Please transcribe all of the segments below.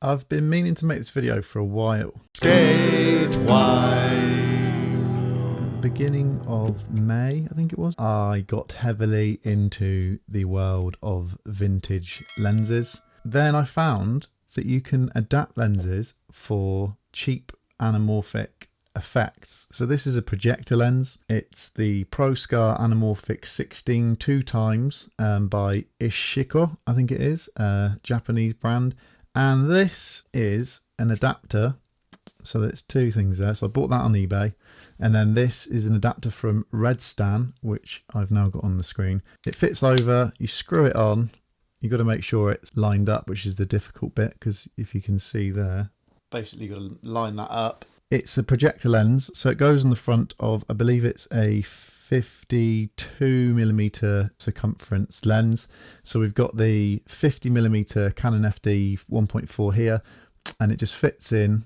I've been meaning to make this video for a while. SkateWine. Beginning of May, I think it was, I got heavily into the world of vintage lenses. Then I found that you can adapt lenses for cheap anamorphic effects. So this is a projector lens. It's the PROSKAR Anamorphic 16 2x by Ishico, I think it is, a Japanese brand. And this is an adapter. So there's two things there. So I bought that on eBay. And then this is an adapter from Redstand, which I've now got on the screen. It fits over, you screw it on. You've got to make sure it's lined up, which is the difficult bit, because if you can see there, basically you've got to line that up. It's a projector lens, so it goes on the front of, I believe it's a 52mm circumference lens. So we've got the 50mm Canon FD 1.4 here, and it just fits in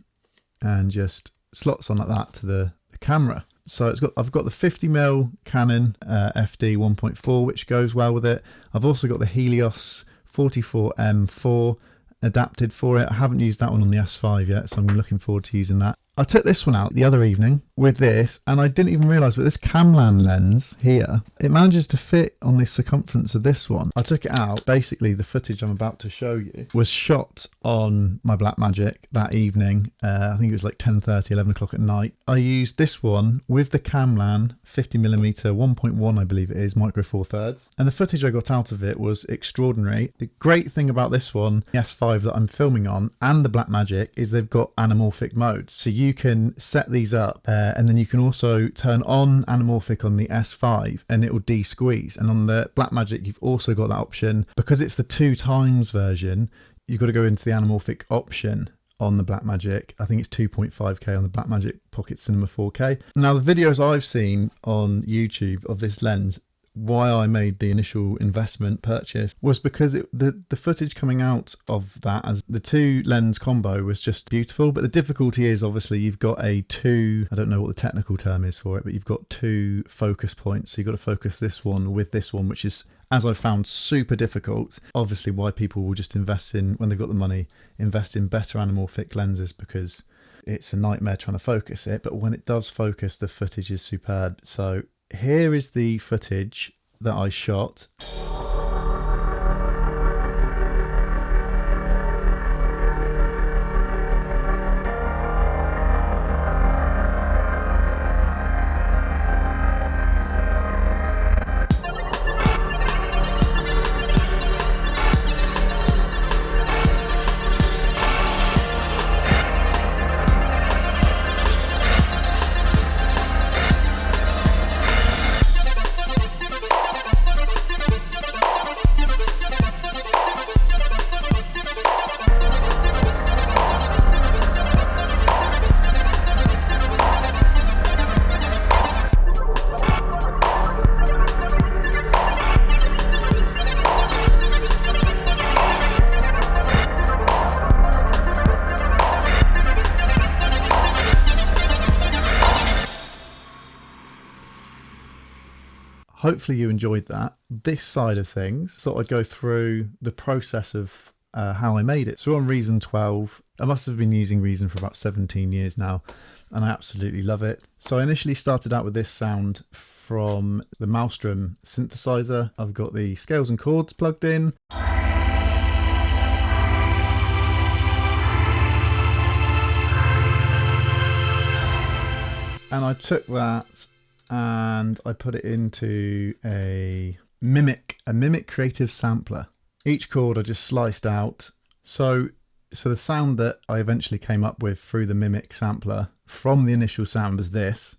and just slots on like that to the camera. So I've got the 50mm Canon FD 1.4, which goes well with it. I've also got the Helios 44M4 adapted for it. I haven't used that one on the S5 yet, so I'm looking forward to using that. I took this one out the other evening with this, and I didn't even realise, but this Kamlan lens here, it manages to fit on the circumference of this one. I took it out. Basically, the footage I'm about to show you was shot on my BlackMagic that evening. I think it was like 10:30, 11 o'clock at night. I used this one with the Kamlan 50mm 1.1, I believe it is, micro four thirds. And the footage I got out of it was extraordinary. The great thing about this one, the S5 that I'm filming on, and the BlackMagic, is they've got anamorphic modes. So you can set these up and then you can also turn on anamorphic on the S5 and it will de-squeeze. And on the BlackMagic, you've also got that option. Because it's the 2x version, you've got to go into the anamorphic option on the BlackMagic. I think it's 2.5K on the BlackMagic Pocket Cinema 4K. Now, the videos I've seen on YouTube of this lens, why I made the initial investment purchase was because the footage coming out of that as the two lens combo was just beautiful. But the difficulty is, obviously, you've got I don't know what the technical term is for it, but you've got two focus points. So you've got to focus this one with this one, which is, as I've found, super difficult. Obviously why people will just invest in, when they've got the money, invest in better anamorphic lenses, because it's a nightmare trying to focus it. But when it does focus, the footage is superb. So here is the footage that I shot. Hopefully you enjoyed that. This side of things, thought I'd go through the process of how I made it. So we're on Reason 12. I must have been using Reason for about 17 years now, and I absolutely love it. So I initially started out with this sound from the Maelstrom synthesizer. I've got the scales and chords plugged in. And I took that and I put it into a Mimic Creative sampler. Each chord I just sliced out. So the sound that I eventually came up with through the Mimic sampler from the initial sound was this.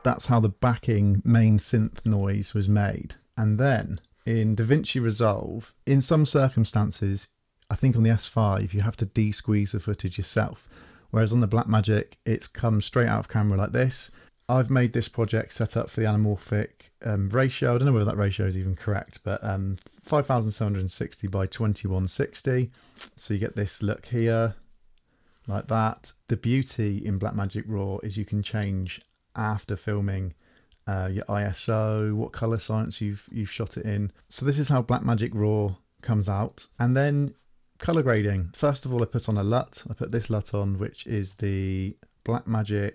That's how the backing main synth noise was made. And then in DaVinci Resolve, in some circumstances, I think on the S5, you have to de-squeeze the footage yourself. Whereas on the BlackMagic, it's come straight out of camera like this. I've made this project set up for the anamorphic ratio. I don't know whether that ratio is even correct, but 5760 by 2160. So you get this look here, like that. The beauty in BlackMagic RAW is you can change after filming your ISO, what color science you've shot it in. So this is how Blackmagic Raw comes out. And then color grading. First of all, I put on a LUT. I put this LUT on, which is the Blackmagic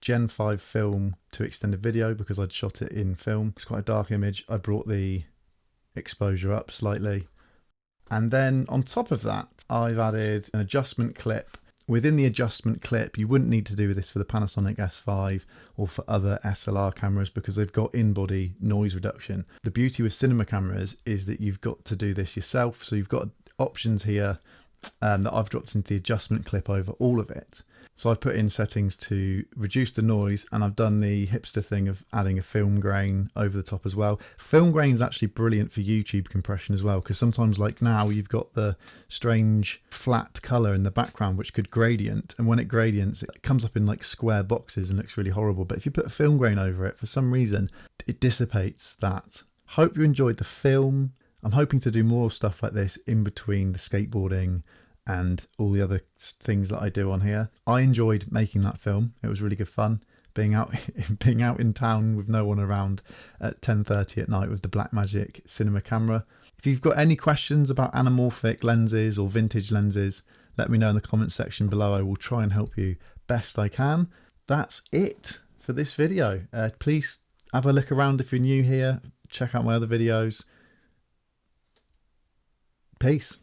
Gen 5 film to extended video, because I'd shot it in film. It's quite a dark image. I brought the exposure up slightly. And then on top of that, I've added an adjustment clip. Within the adjustment clip, you wouldn't need to do this for the Panasonic S5 or for other SLR cameras, because they've got in-body noise reduction. The beauty with cinema cameras is that you've got to do this yourself. So you've got options here that I've dropped into the adjustment clip over all of it. So I've put in settings to reduce the noise, and I've done the hipster thing of adding a film grain over the top as well. Film grain is actually brilliant for YouTube compression as well, because sometimes, like now, you've got the strange flat color in the background which could gradient, and when it gradients it comes up in like square boxes and looks really horrible. But if you put a film grain over it, for some reason it dissipates that. Hope you enjoyed the film. I'm hoping to do more stuff like this in between the skateboarding and all the other things that I do on here. I enjoyed making that film. It was really good fun being out in town with no one around at 10:30 at night with the Blackmagic Cinema Camera. If you've got any questions about anamorphic lenses or vintage lenses, let me know in the comments section below. I will try and help you best I can. That's it for this video. Please have a look around if you're new here. Check out my other videos. Peace.